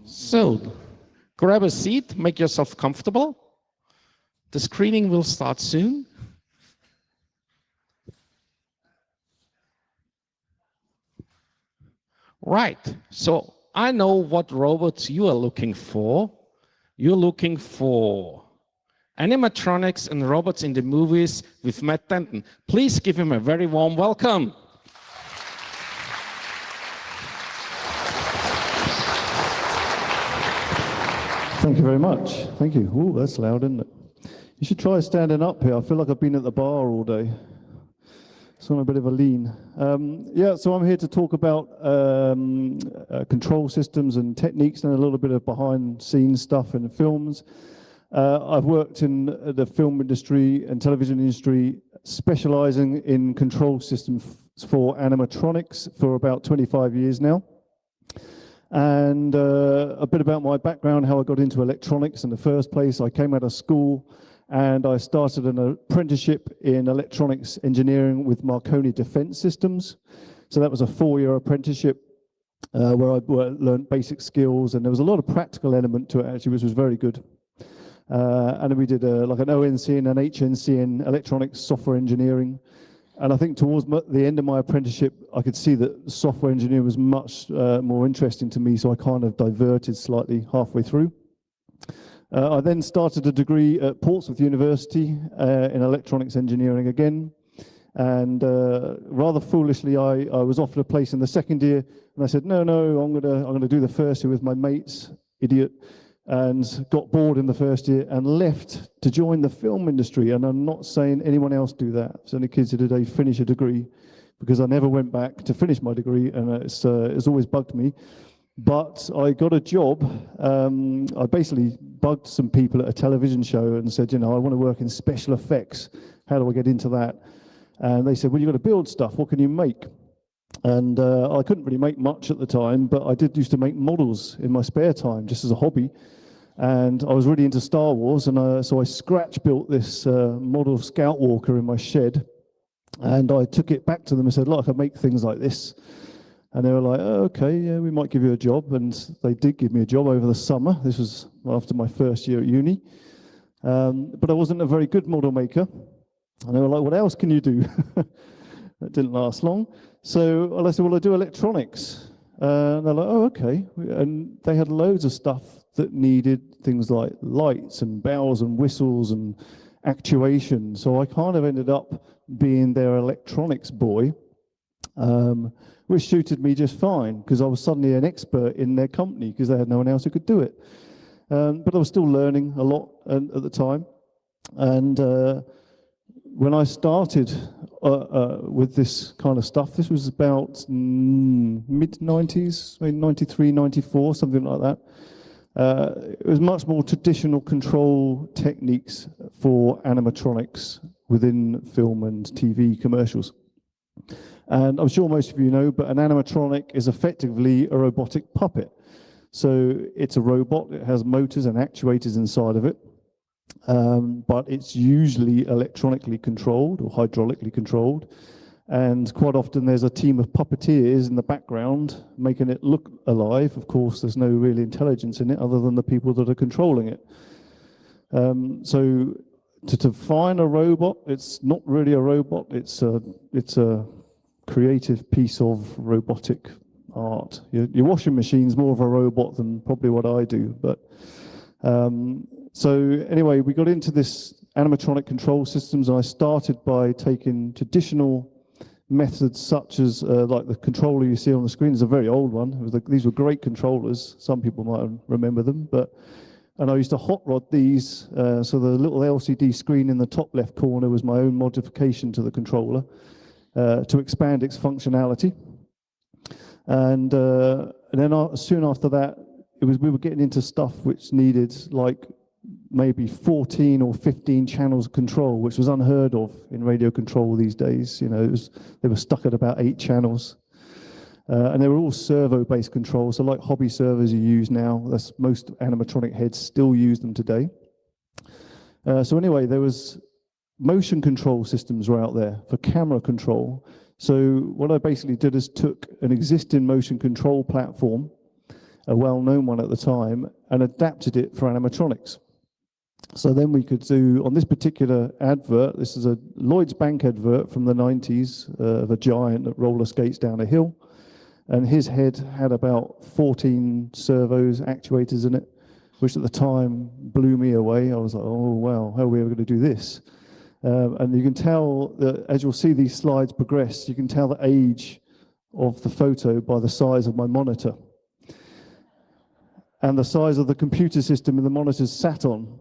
So, grab a seat, make yourself comfortable. The screening will start soon. Right, so I know what robots you are looking for. You're looking for animatronics and robots in the movies with Matt Denton. Please give him a very warm welcome. Thank you very much. Thank you. Ooh, that's loud, isn't it? You should try standing up here. I feel like I've been at the bar all day. So I'm a bit of a lean. Yeah, so I'm here to talk about control systems and techniques and a little bit of behind-scenes stuff in films. I've worked in the film industry and television industry, specializing in control systems for animatronics for about 25 years now. And a bit about my background, how I got into electronics in the first place. I came out of school and I started an apprenticeship in electronics engineering with Marconi Defense Systems. So that was a 4-year apprenticeship where I learned basic skills, and there was a lot of practical element to it actually, which was very good. And then we did like an ONC and an HNC in electronics software engineering. And I think towards the end of my apprenticeship, I could see that software engineering was much more interesting to me, so I kind of diverted slightly halfway through. I then started a degree at Portsmouth University in electronics engineering again. And rather foolishly, I was offered a place in the second year, and I said, no, I'm gonna do the first year with my mates, idiot, and got bored in the first year and left to join the film industry. And I'm not saying anyone else do that. So any kids today finish a degree, because I never went back to finish my degree, and it's always bugged me. But I got a job. I basically bugged some people at a television show and said, I want to work in special effects. How do I get into that? And they said, well, you've got to build stuff. What can you make? And I couldn't really make much at the time, but I did used to make models in my spare time, just as a hobby. And I was really into Star Wars, and so I scratch built this model Scout Walker in my shed. And I took it back to them and said, look, I can make things like this. And they were like, oh, okay, yeah, we might give you a job. And they did give me a job over the summer. This was after my first year at uni. But I wasn't a very good model maker. And they were like, what else can you do? That didn't last long. So I said, well, I do electronics. And they're like, oh, okay. And they had loads of stuff that needed things like lights and bells and whistles and actuation. So I kind of ended up being their electronics boy. Which suited me just fine, because I was suddenly an expert in their company, because they had no one else who could do it. But I was still learning a lot at the time. And when I started with this kind of stuff, this was about mid-90s, maybe 93, 94, something like that. It was much more traditional control techniques for animatronics within film and TV commercials. And I'm sure most of you know, but an animatronic is effectively a robotic puppet. So it's a robot, it has motors and actuators inside of it, but it's usually electronically controlled or hydraulically controlled. And quite often there's a team of puppeteers in the background making it look alive. Of course, there's no real intelligence in it other than the people that are controlling it. So to define a robot, it's not really a robot, it's a creative piece of robotic art. Your washing machine's more of a robot than probably what I do. But so anyway, we got into this animatronic control systems, and I started by taking traditional methods such as like the controller you see on the screen is a very old one. It was these were great controllers. Some people might remember them, and I used to hot rod these. So the little LCD screen in the top left corner was my own modification to the controller. To expand its functionality. And then soon after that, we were getting into stuff which needed like maybe 14 or 15 channels of control, which was unheard of in radio control these days. They were stuck at about 8 channels. And they were all servo-based controls, so like hobby servers you use now. That's most animatronic heads still use them today. So anyway, there was motion control systems were out there for camera control. So what I basically did is took an existing motion control platform a well-known one at the time, and adapted it for animatronics. So then we could do, on this particular advert, this is a Lloyd's Bank advert from the 90s of a giant that roller skates down a hill. And his head had about 14 servos, actuators in it, which at the time blew me away. I was like, oh, wow, how are we ever going to do this? And you can tell that as you'll see these slides progress, you can tell the age of the photo by the size of my monitor and the size of the computer system and the monitors sat on.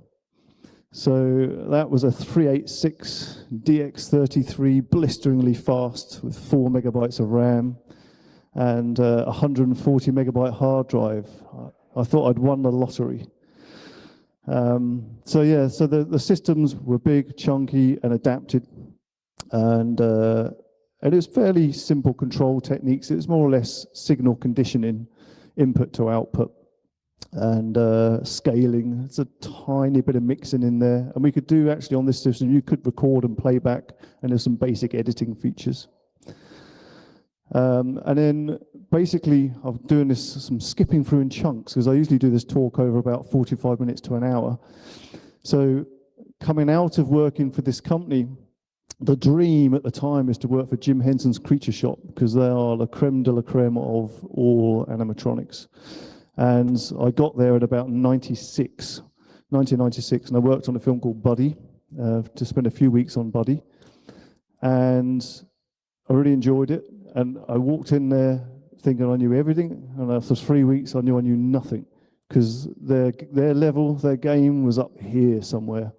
So that was a 386 DX33, blisteringly fast with 4 megabytes of RAM and 140 megabyte hard drive. I thought I'd won the lottery. So yeah, so the systems were big, chunky, and adapted, and it was fairly simple control techniques. It was more or less signal conditioning, input to output, and scaling. It's a tiny bit of mixing in there, and we could do actually on this system. You could record and play back, and there's some basic editing features. And then basically I'm doing some skipping through in chunks because I usually do this talk over about 45 minutes to an hour. So coming out of working for this company, the dream at the time is to work for Jim Henson's Creature Shop because they are the creme de la creme of all animatronics. And I got there at about 1996, and I worked on a film called Buddy, to spend a few weeks on Buddy. And I really enjoyed it. And I walked in there thinking I knew everything, and after 3 weeks I knew nothing, because their level, their game was up here somewhere.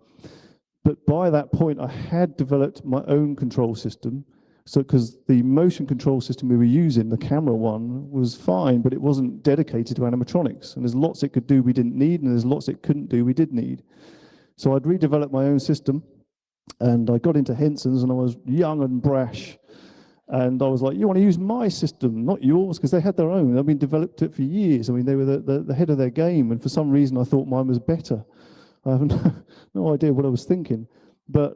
But by that point I had developed my own control system, so because the motion control system we were using, the camera one, was fine, but it wasn't dedicated to animatronics, and there's lots it could do we didn't need, and there's lots it couldn't do we did need. So I'd redeveloped my own system, and I got into Henson's, and I was young and brash. And I was like, you want to use my system, not yours, because they had their own. I mean, developed it for years. I mean, they were the head of their game, and for some reason I thought mine was better. I have no idea what I was thinking. But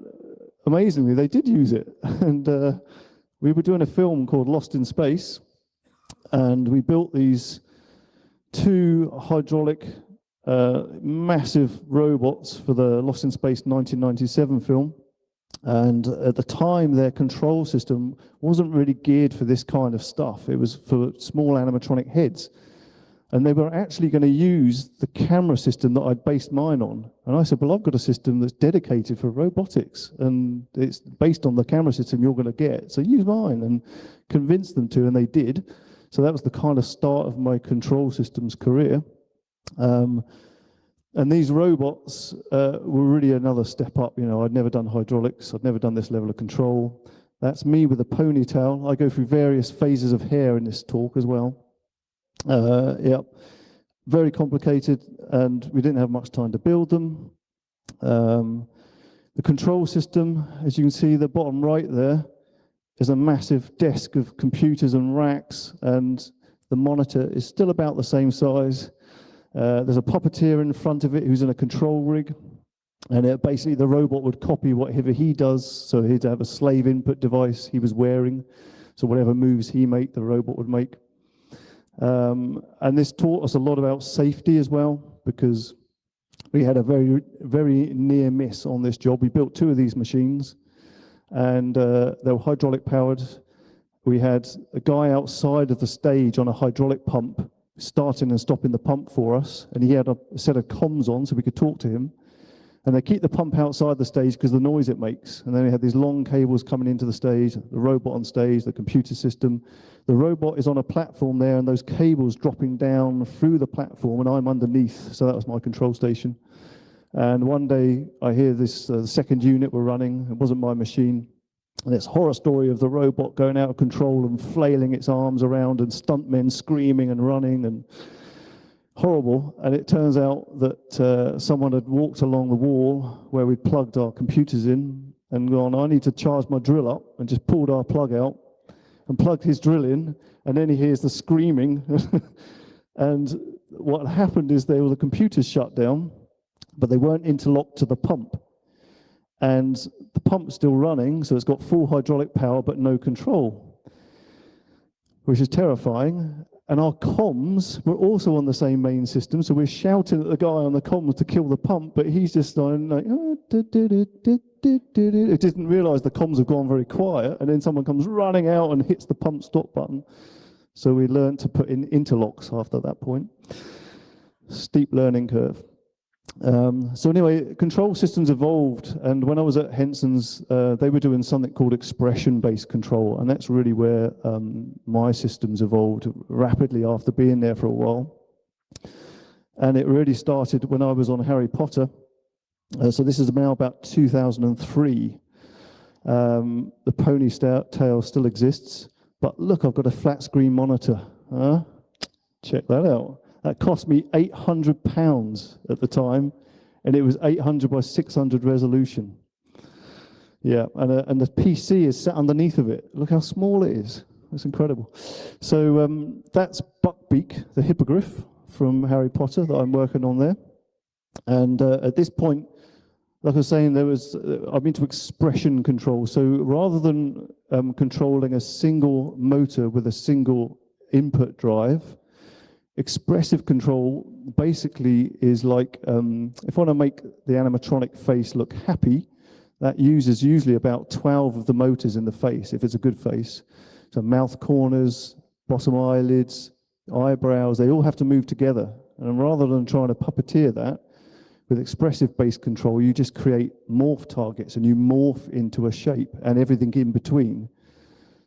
amazingly, they did use it. And we were doing a film called Lost in Space, and we built these 2 hydraulic massive robots for the Lost in Space 1997 film. And at the time, their control system wasn't really geared for this kind of stuff. It was for small animatronic heads. And they were actually going to use the camera system that I'd based mine on. And I said, well, I've got a system that's dedicated for robotics, and it's based on the camera system you're going to get. So use mine, and convinced them to, and they did. So that was the kind of start of my control systems career. And these robots were really another step up. You know, I'd never done hydraulics. I'd never done this level of control. That's me with a ponytail. I go through various phases of hair in this talk as well. Yeah, very complicated, and we didn't have much time to build them. The control system, as you can see, the bottom right there, is a massive desk of computers and racks, and the monitor is still about the same size. There's a puppeteer in front of it who's in a control rig, and basically the robot would copy whatever he does, so he'd have a slave input device he was wearing, so whatever moves he made, the robot would make. And this taught us a lot about safety as well, because we had a very, very near miss on this job. We built 2 of these machines, and they were hydraulic powered. We had a guy outside of the stage on a hydraulic pump starting and stopping the pump for us, and he had a set of comms on so we could talk to him. And they keep the pump outside the stage because the noise it makes. And then we had these long cables coming into the stage, the robot on stage, the computer system. The robot is on a platform there, and those cables dropping down through the platform, and I'm underneath, so that was my control station. And one day I hear this, the second unit were running, it wasn't my machine, and it's a horror story of the robot going out of control and flailing its arms around, and stuntmen screaming and running, and horrible. And it turns out that someone had walked along the wall where we'd plugged our computers in and gone, I need to charge my drill up, and just pulled our plug out and plugged his drill in, and then he hears the screaming. And what happened is the computers shut down, but they weren't interlocked to the pump. And the pump's still running, so it's got full hydraulic power but no control, which is terrifying. And our comms were also on the same main system, so we're shouting at the guy on the comms to kill the pump, but he's just like, oh, it didn't realize the comms have gone very quiet, and then someone comes running out and hits the pump stop button. So we learned to put in interlocks after that point. Steep learning curve. So anyway, control systems evolved, and when I was at Henson's, they were doing something called expression-based control, and that's really where my systems evolved rapidly after being there for a while. And it really started when I was on Harry Potter. So this is now about 2003. The pony tail still exists, but look, I've got a flat screen monitor. Check that out. That cost me £800 at the time, and it was 800 by 600 resolution. Yeah, and the PC is sat underneath of it. Look how small it is. That's incredible. So that's Buckbeak, the hippogriff from Harry Potter that I'm working on there. And at this point, like I was saying, I'm into expression control. So rather than controlling a single motor with a single input drive, expressive control basically is like, if I want to make the animatronic face look happy, that uses usually about 12 of the motors in the face, if it's a good face. So mouth corners, bottom eyelids, eyebrows, they all have to move together. And rather than trying to puppeteer that, with expressive-based control, you just create morph targets, and you morph into a shape and everything in between.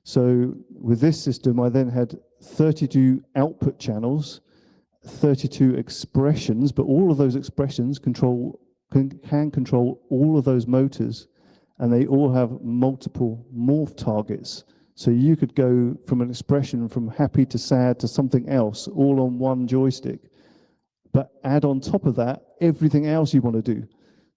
So with this system, I then had 32 output channels, 32 expressions, but all of those expressions can control all of those motors, and they all have multiple morph targets. So you could go from an expression from happy to sad to something else, all on one joystick, but add on top of that everything else you want to do.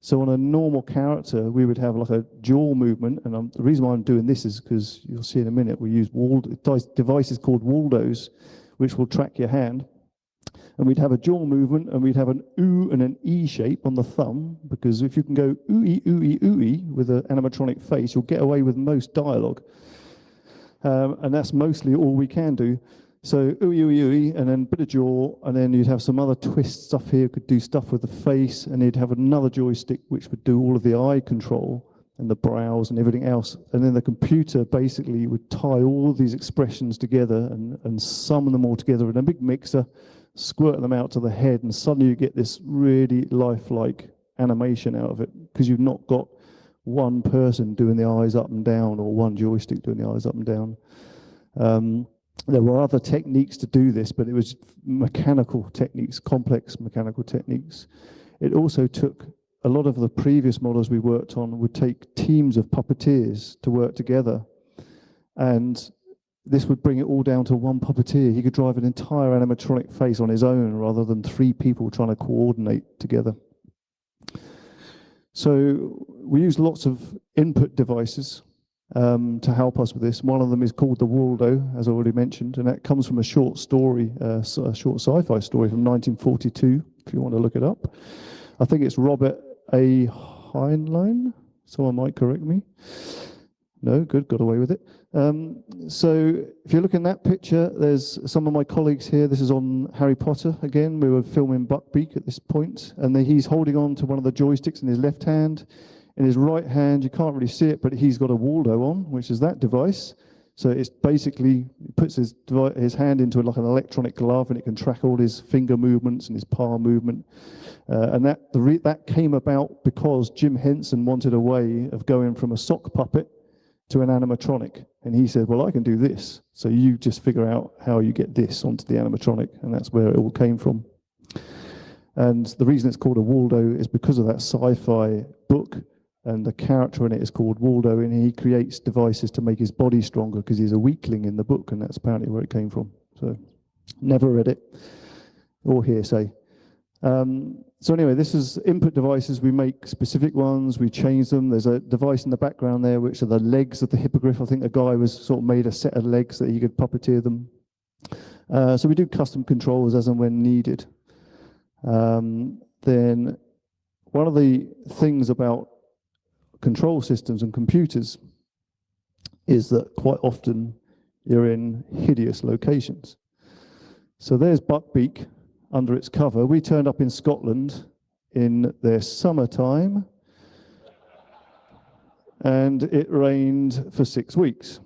So on a normal character, we would have like a jaw movement, and the reason why I'm doing this is because you'll see in a minute, we use devices called Waldos, which will track your hand. And we'd have a jaw movement, and we'd have an ooh and an E shape on the thumb, because if you can go ooey, ooey, ooey with an animatronic face, you'll get away with most dialogue. And that's mostly all we can do. So ooey, ooey, ooey, and then a bit of jaw, and then you'd have some other twist stuff here, could do stuff with the face, and you'd have another joystick which would do all of the eye control and the brows and everything else. And then the computer basically would tie all these expressions together and sum them all together in a big mixer, squirt them out to the head, and suddenly you get this really lifelike animation out of it, because you've not got one person doing the eyes up and down, or one joystick doing the eyes up and down. There were other techniques to do this, but it was mechanical techniques, complex mechanical techniques. It also took a lot of the previous models we worked on would take teams of puppeteers to work together. And this would bring it all down to one puppeteer. He could drive an entire animatronic face on his own rather than 3 people trying to coordinate together. So we used lots of input devices to help us with this. One of them is called the Waldo, as I already mentioned, and that comes from a short story, a short sci-fi story from 1942, if you want to look it up. I think it's Robert A. Heinlein. Someone might correct me. No, good, got away with it. So if you look in that picture, there's some of my colleagues here. This is on Harry Potter again. We were filming Buckbeak at this point, and he's holding on to one of the joysticks in his left hand. In his right hand, you can't really see it, but he's got a Waldo on, which is that device. So it's basically, he puts his hand into like an electronic glove, and it can track all his finger movements and his palm movement. And that came about because Jim Henson wanted a way of going from a sock puppet to an animatronic. And he said, well, I can do this. So you just figure out how you get this onto the animatronic. And that's where it all came from. And the reason it's called a Waldo is because of that sci-fi book. And the character in it is called Waldo, and he creates devices to make his body stronger because he's a weakling in the book, and that's apparently where it came from. So, never read it, or hearsay. So anyway, this is input devices. We make specific ones, we change them. There's a device in the background there, which are the legs of the hippogriff. I think a guy was sort of made a set of legs that he could puppeteer them. So we do custom controls as and when needed. Then one of the things about control systems and computers is that quite often you're in hideous locations. So there's Buckbeak under its cover. We turned up in Scotland in their summertime, and it rained for 6 weeks.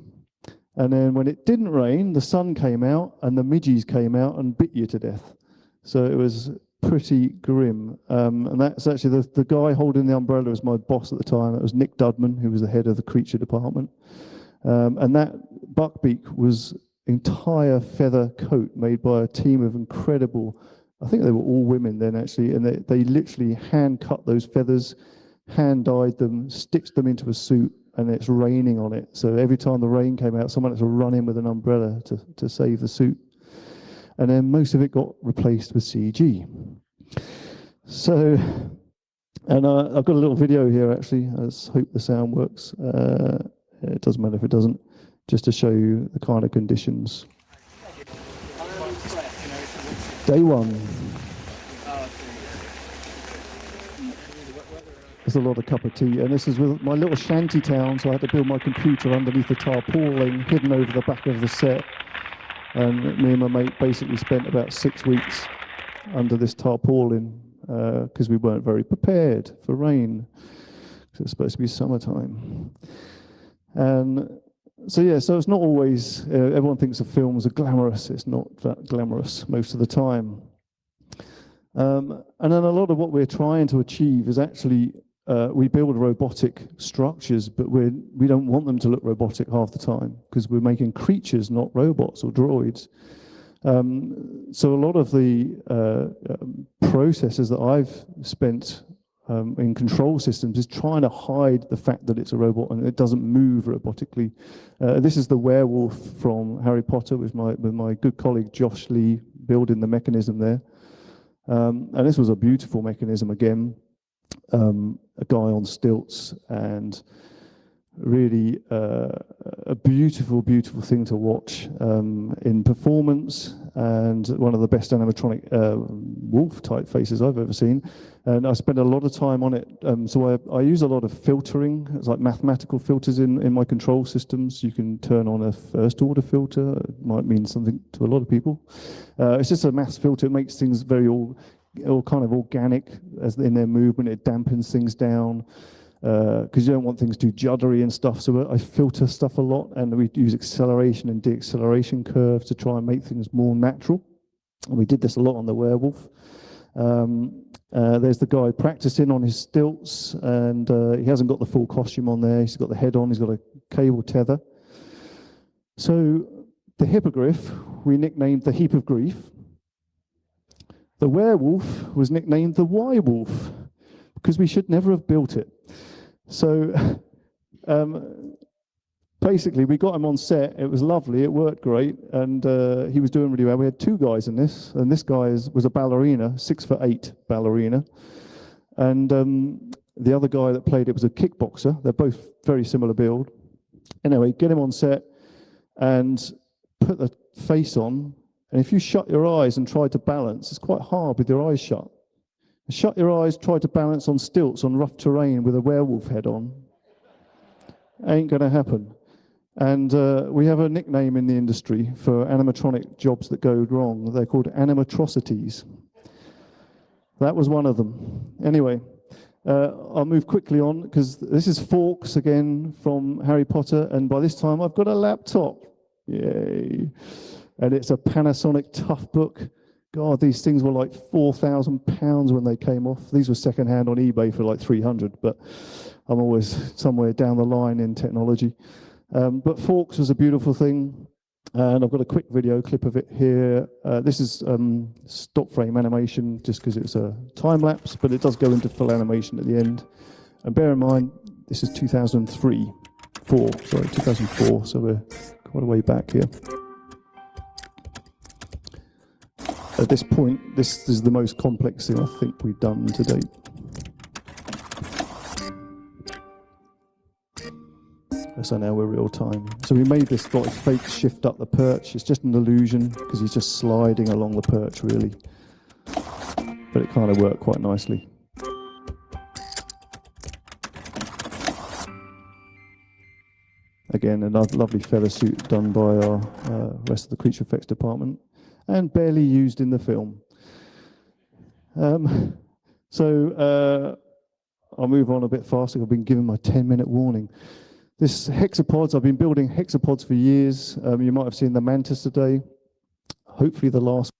And then when it didn't rain, the sun came out and the midges came out and bit you to death. So it was pretty grim. And that's actually the guy holding the umbrella was my boss at the time. It was Nick Dudman, who was the head of the creature department. And that Buckbeak was entire feather coat made by a team of incredible, I think they were all women then actually, and they literally hand cut those feathers, hand dyed them, stitched them into a suit, and it's raining on it. So every time the rain came out, someone had to run in with an umbrella to save the suit. And then most of it got replaced with CG. So, and I've got a little video here actually. I hope the sound works. It doesn't matter if it doesn't, just to show you the kind of conditions. Day one. There's a lot of cup of tea, and this is with my little shanty town, so I had to build my computer underneath the tarpaulin, hidden over the back of the set. And me and my mate basically spent about 6 weeks under this tarpaulin because we weren't very prepared for rain, because it's supposed to be summertime. And so yeah, so it's not always, everyone thinks the films are glamorous. It's not that glamorous most of the time. And then a lot of what we're trying to achieve is actually, we build robotic structures, but we don't want them to look robotic half the time, because we're making creatures, not robots or droids. So a lot of the processes that I've spent in control systems is trying to hide the fact that it's a robot and it doesn't move robotically. This is the werewolf from Harry Potter with my good colleague Josh Lee building the mechanism there. And this was a beautiful mechanism again, a guy on stilts, and really a beautiful, beautiful thing to watch in performance, and one of the best animatronic wolf type faces I've ever seen. And I spend a lot of time on it. So I use a lot of filtering. It's like mathematical filters in my control systems. You can turn on a first order filter. It might mean something to a lot of people. It's just a mass filter. It makes things very all kind of organic as in their movement. It dampens things down, because you don't want things too juddery and stuff. So I filter stuff a lot, and we use acceleration and deacceleration curves to try and make things more natural. And we did this a lot on the werewolf. There's the guy practicing on his stilts, and he hasn't got the full costume on there. He's got the head on, he's got a cable tether. So the hippogriff we nicknamed the heap of grief. The werewolf was nicknamed the Y-wolf, because we should never have built it. So basically, we got him on set. It was lovely. It worked great, and he was doing really well. We had two guys in this, and this guy was a ballerina, 6'8" ballerina, and the other guy that played it was a kickboxer. They're both very similar build. Anyway, get him on set and put the face on, and if you shut your eyes and try to balance, it's quite hard with your eyes shut. Shut your eyes, try to balance on stilts on rough terrain with a werewolf head on. Ain't going to happen. And we have a nickname in the industry for animatronic jobs that go wrong. They're called animatrocities. That was one of them. Anyway, I'll move quickly on, because this is Fawkes again from Harry Potter, and by this time I've got a laptop. Yay. And it's a Panasonic Toughbook. God, these things were like £4,000 when they came off. These were secondhand on eBay for like 300, but I'm always somewhere down the line in technology. But Fawkes was a beautiful thing, and I've got a quick video clip of it here. This is stop frame animation, just because it's a time lapse, but it does go into full animation at the end. And bear in mind, this is 2004, so we're quite a way back here. At this point, this is the most complex thing I think we've done to date. So now we're real time. So we made this like fake shift up the perch. It's just an illusion, because he's just sliding along the perch, really. But it kind of worked quite nicely. Again, another lovely feather suit done by our rest of the creature effects department. and barely used in the film. I'll move on a bit faster. I've been given my 10-minute warning. This hexapods, I've been building hexapods for years. You might have seen the mantis today. Hopefully the last.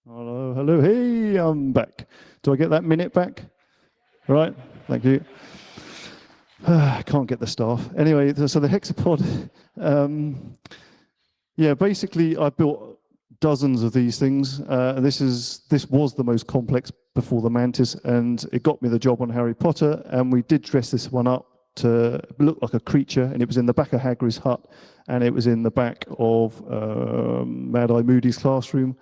Hello, hello, hey, I'm back. Do I get that minute back? Right, thank you. I can't get the staff. Anyway, so the hexapod, yeah, basically I built dozens of these things. This was the most complex before the mantis, and it got me the job on Harry Potter, and we did dress this one up to look like a creature, and it was in the back of Hagrid's hut, and it was in the back of Mad Eye Moody's classroom.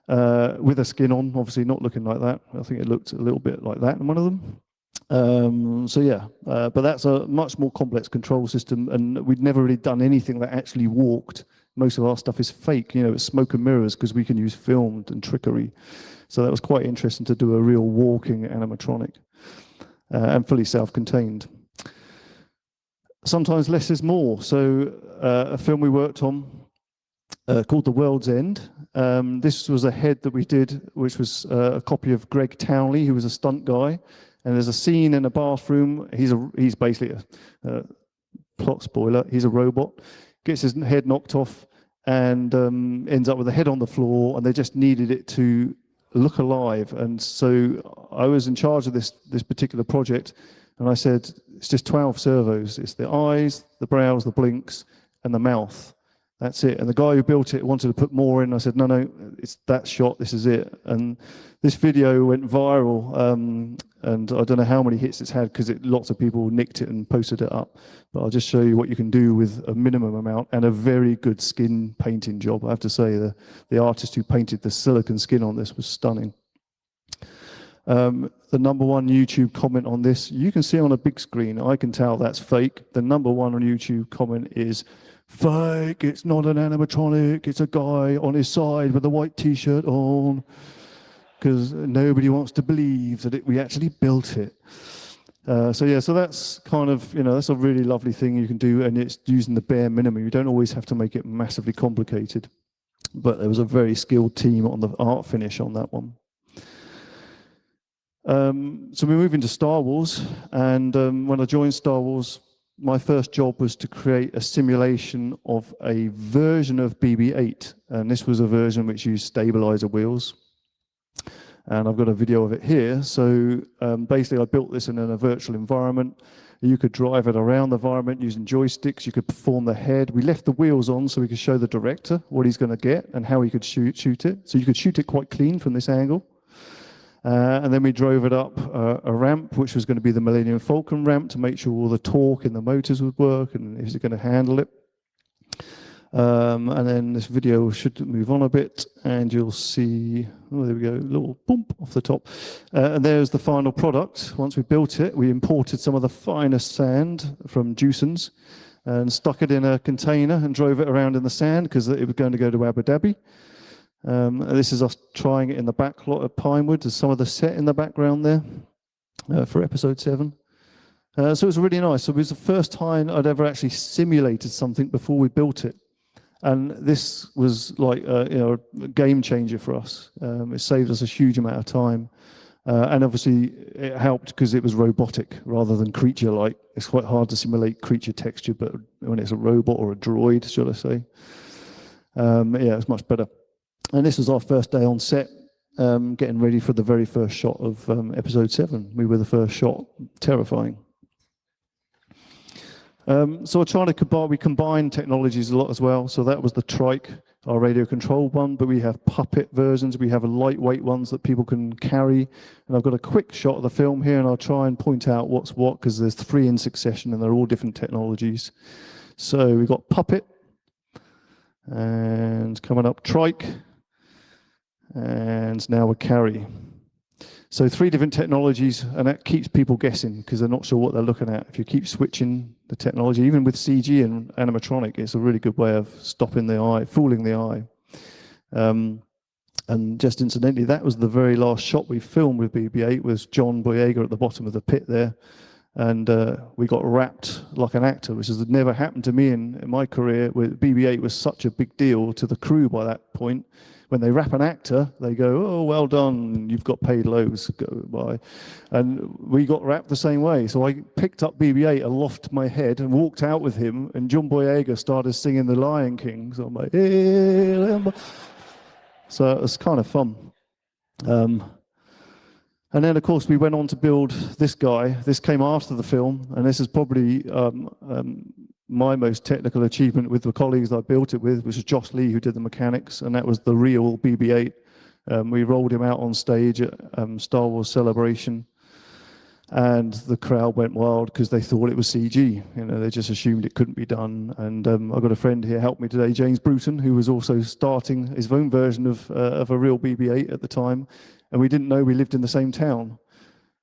With a skin on, obviously not looking like that. I think it looked a little bit like that in one of them. So yeah, but that's a much more complex control system, and we'd never really done anything that actually walked. Most of our stuff is fake, it's smoke and mirrors because we can use film and trickery. So that was quite interesting to do a real walking animatronic and fully self-contained. Sometimes less is more. So a film we worked on called The World's End. This was a head that we did, which was a copy of Greg Townley, who was a stunt guy. And there's a scene in a bathroom. He's basically a plot spoiler. He's a robot, gets his head knocked off, and ends up with a head on the floor. And they just needed it to look alive. And so I was in charge of this particular project, and I said, it's just 12 servos. It's the eyes, the brows, the blinks, and the mouth. That's it. And the guy who built it wanted to put more in. I said, no, it's that shot. This is it. And this video went viral. And I don't know how many hits it's had because lots of people nicked it and posted it up. But I'll just show you what you can do with a minimum amount and a very good skin painting job. I have to say, the artist who painted the silicon skin on this was stunning. The #1 YouTube comment on this, you can see on a big screen. I can tell that's fake. The #1 on YouTube comment is, fake, it's not an animatronic, it's a guy on his side with a white t-shirt on, because nobody wants to believe that we actually built it. So that's kind of, that's a really lovely thing you can do, and it's using the bare minimum. You don't always have to make it massively complicated, but there was a very skilled team on the art finish on that one. So we move into Star Wars, and when I joined Star Wars, my first job was to create a simulation of a version of BB-8, and this was a version which used stabilizer wheels. And I've got a video of it here. So basically I built this in a virtual environment. You could drive it around the environment using joysticks. You could perform the head. We left the wheels on so we could show the director what he's going to get and how he could shoot it. So you could shoot it quite clean from this angle. And then we drove it up a ramp, which was going to be the Millennium Falcon ramp, to make sure all the torque in the motors would work and is it going to handle it. And then this video should move on a bit, and you'll see, oh, there we go, a little bump off the top. And there's the final product. Once we built it, we imported some of the finest sand from Juicens and stuck it in a container and drove it around in the sand because it was going to go to Abu Dhabi. This is us trying it in the back lot of Pinewood. There's some of the set in the background there for episode 7. So it was really nice. So it was the first time I'd ever actually simulated something before we built it. And this was like a game changer for us. It saved us a huge amount of time. And obviously it helped because it was robotic rather than creature-like. It's quite hard to simulate creature texture, but when it's a robot or a droid, should I say. Yeah, it's much better. And this was our first day on set, getting ready for the very first shot of episode 7. We were the first shot. Terrifying. So we're trying to we combine technologies a lot as well. So that was the trike, our radio control one, but we have puppet versions. We have lightweight ones that people can carry. And I've got a quick shot of the film here, and I'll try and point out what's what, because there's 3 in succession, and they're all different technologies. So we've got puppet, and coming up trike, and now we carry. So 3 different technologies, and that keeps people guessing because they're not sure what they're looking at. If you keep switching the technology, even with CG and animatronic, it's a really good way of stopping the eye, fooling the eye. And just incidentally, that was the very last shot we filmed with BB-8, was John Boyega at the bottom of the pit there. And we got wrapped like an actor, which has never happened to me in my career. With BB-8 was such a big deal to the crew by that point. When they wrap an actor, they go, "Oh, well done, you've got paid loads, go by." And we got wrapped the same way. So I picked up BB-8 aloft my head and walked out with him, and John Boyega started singing The Lion King. So I'm like, "Hey." So it was kind of fun. And then, of course, we went on to build this guy. This came after the film, and this is probably my most technical achievement with the colleagues I built it with, which was Josh Lee, who did the mechanics, and that was the real BB-8. We rolled him out on stage at Star Wars Celebration, and the crowd went wild because they thought it was CG. You know, they just assumed it couldn't be done. And I've got a friend here helped me today, James Bruton, who was also starting his own version of a real BB-8 at the time. And we didn't know we lived in the same town.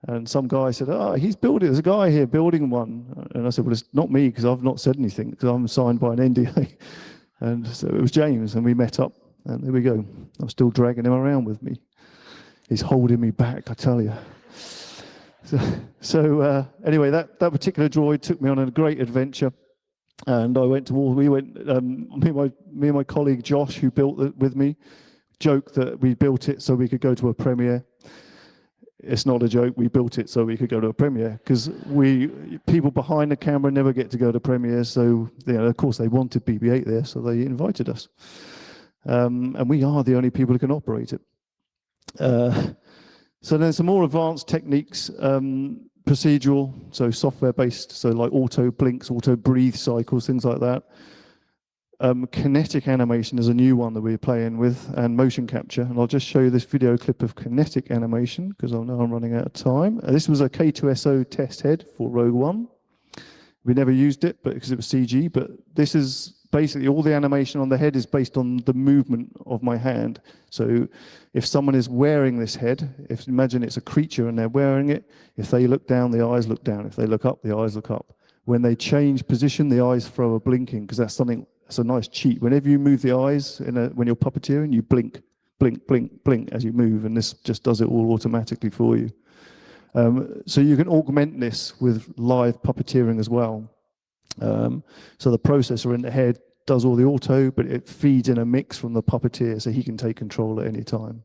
And some guy said, "Oh, he's building, there's a guy here building one." And I said, "Well, it's not me, because I've not said anything, because I'm signed by an NDA. And so it was James, and we met up, and there we go. I'm still dragging him around with me. He's holding me back, I tell you. So anyway, that particular droid took me on a great adventure. And I went to all, me and my colleague Josh, who built it with me, joke that we built it so we could go to a premiere. It's not a joke. We built it so we could go to a premiere, because people behind the camera never get to go to premieres. So, you know, of course, they wanted BB-8 there, so they invited us. And we are the only people who can operate it. So then some more advanced techniques, procedural, so software-based, so like auto blinks, auto breathe cycles, things like that. Kinetic animation is a new one that we're playing with, and motion capture. And I'll just show you this video clip of kinetic animation, because I know I'm running out of time. This was a K2SO test head for Rogue One. We never used it because it was CG, but this is basically all the animation on the head is based on the movement of my hand. So if someone is wearing this head, imagine it's a creature and they're wearing it, if they look down, the eyes look down. If they look up, the eyes look up. When they change position, the eyes throw a blinking, because that's a nice cheat. Whenever you move the eyes, when you're puppeteering, you blink, blink, blink, blink as you move, and this just does it all automatically for you. So you can augment this with live puppeteering as well. So the processor in the head does all the auto, but it feeds in a mix from the puppeteer, so he can take control at any time.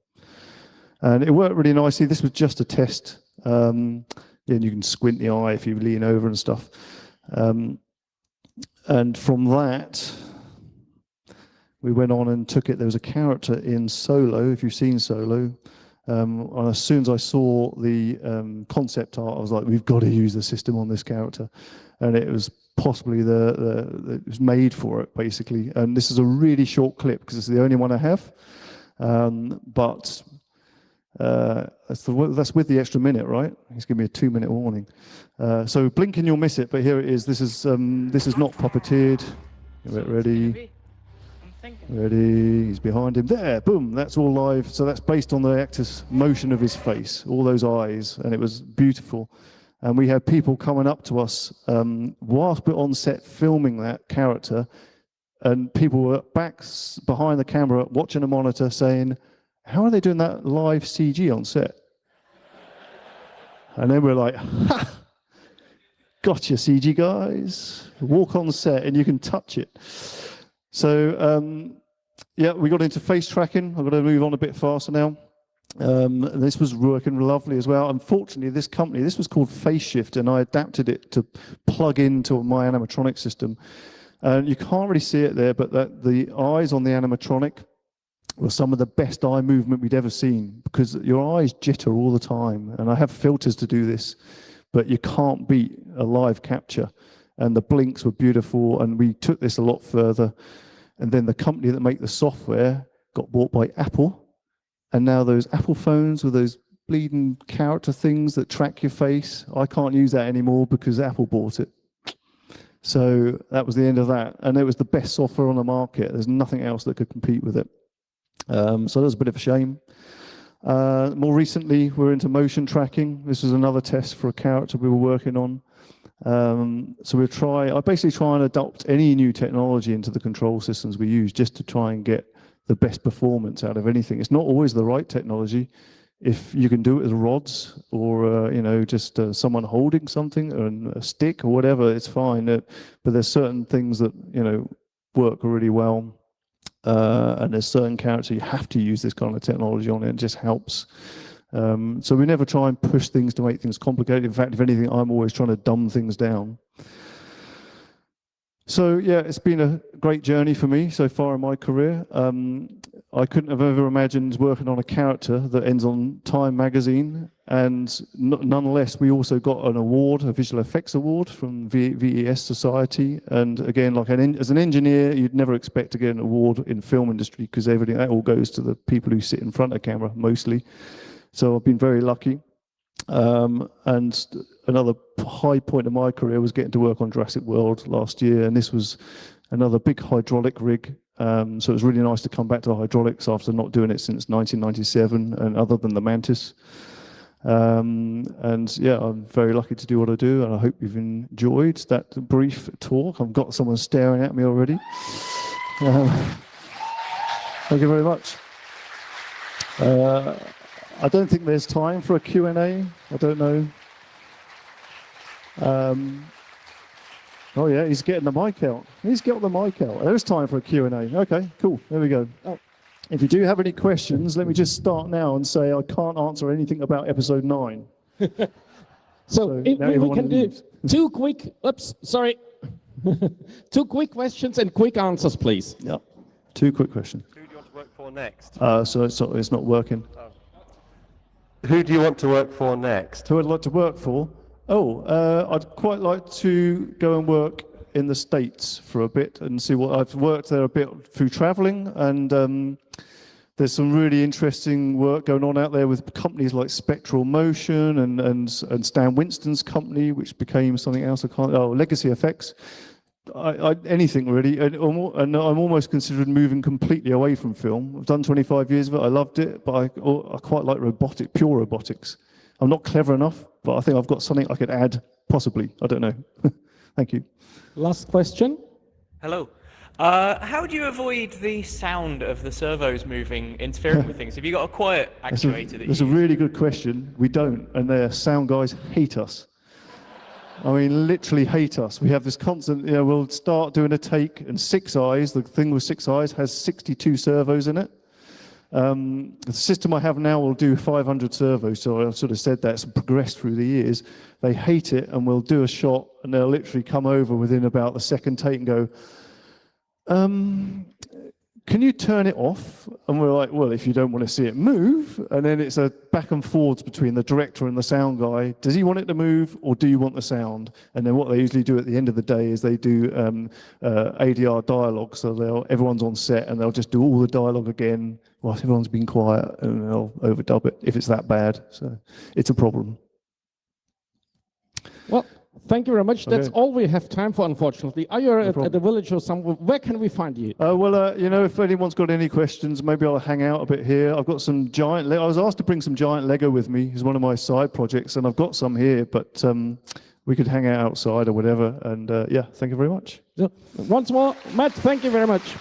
And it worked really nicely. This was just a test. And you can squint the eye if you lean over and stuff. And from that, we went on and took it. There was a character in Solo, if you've seen Solo. And as soon as I saw the concept art, I was like, we've got to use the system on this character. And it was possibly it was made for it, basically. And this is a really short clip, because it's the only one I have. But that's with the extra minute, right? He's giving me a 2-minute warning. So blink and you'll miss it, but here it is. This is not puppeteered. Ready? Ready, he's behind him. There, boom, that's all live. So that's based on the actor's motion of his face, all those eyes, and it was beautiful. And we had people coming up to us whilst we're on set filming that character, and people were back behind the camera watching a monitor saying, "How are they doing that live CG on set?" And then we're like, "Ha! Gotcha, CG guys. Walk on set and you can touch it." So, yeah, we got into face tracking. I've got to move on a bit faster now. This was working lovely as well. Unfortunately, this company, this was called Face Shift, and I adapted it to plug into my animatronic system. And you can't really see it there, but the eyes on the animatronic were some of the best eye movement we'd ever seen, because your eyes jitter all the time. And I have filters to do this, but you can't beat a live capture. And the blinks were beautiful, and we took this a lot further. And then the company that make the software got bought by Apple. And now those Apple phones with those bleeding character things that track your face, I can't use that anymore because Apple bought it. So that was the end of that. And it was the best software on the market. There's nothing else that could compete with it. So that was a bit of a shame. More recently, we're into motion tracking. This was another test for a character we were working on. So I basically try and adopt any new technology into the control systems we use just to try and get the best performance out of anything. It's not always the right technology. If you can do it with rods or just someone holding something or a stick or whatever, it's fine. But there's certain things that work really well, and there's certain characters you have to use this kind of technology on. It just helps. So we never try and push things to make things complicated. In fact, if anything, I'm always trying to dumb things down. So yeah, it's been a great journey for me so far in my career. I couldn't have ever imagined working on a character that ends on Time magazine, and nonetheless, we also got an award, a visual effects award from VES Society. And again, as an engineer, you'd never expect to get an award in film industry because everything that all goes to the people who sit in front of camera mostly. So I've been very lucky. And another high point of my career was getting to work on Jurassic World last year, and this was another big hydraulic rig. So it was really nice to come back to hydraulics after not doing it since 1997, and other than the Mantis. And yeah, I'm very lucky to do what I do, and I hope you've enjoyed that brief talk. I've got someone staring at me already. Thank you very much. I don't think there's time for a Q&A. I don't know. Oh yeah, he's getting the mic out. He's getting the mic out. There's time for a Q&A. Okay, cool. There we go. Oh. If you do have any questions, let me just start now and say I can't answer anything about episode 9. So if we can do two quick, two quick questions and quick answers, please. Yeah, 2 quick questions. Who do you want to work for next? So it's not working. Oh. Who do you want to work for next? Who I'd like to work for? I'd quite like to go and work in the States for a bit and see what I've worked there a bit through traveling, and there's some really interesting work going on out there with companies like Spectral Motion and Stan Winston's company, which became something else. Legacy Effects. Anything really, and I'm almost considering moving completely away from film. I've done 25 years of it. I loved it, but I quite like pure robotics. I'm not clever enough, but I think I've got something I could add, possibly. I don't know. Thank you. Last question. Hello. How do you avoid the sound of the servos moving, interfering with things? Have you got a quiet actuator? That's a really good question. We don't, and their sound guys hate us. I mean, literally hate us. We have this constant, we'll start doing a take, and 6 eyes, the thing with 6 eyes, has 62 servos in it. The system I have now will do 500 servos, so I sort of said that's progressed through the years. They hate it, and we'll do a shot, and they'll literally come over within about the second take and go, can you turn it off? And we're like, well, if you don't want to see it move. And then it's a back and forwards between the director and the sound guy. Does he want it to move, or do you want the sound? And then what they usually do at the end of the day is they do ADR dialogue. So everyone's on set, and they'll just do all the dialogue again whilst everyone's been quiet, and they'll overdub it if it's that bad. So it's a problem. Well, thank you very much. That's all we have time for, unfortunately. Are you at the village or somewhere? Where can we find you? If anyone's got any questions, maybe I'll hang out a bit here. I've got some giant I was asked to bring some giant Lego with me. It's one of my side projects, and I've got some here, but we could hang out outside or whatever. And yeah, thank you very much. Once more, Matt, thank you very much.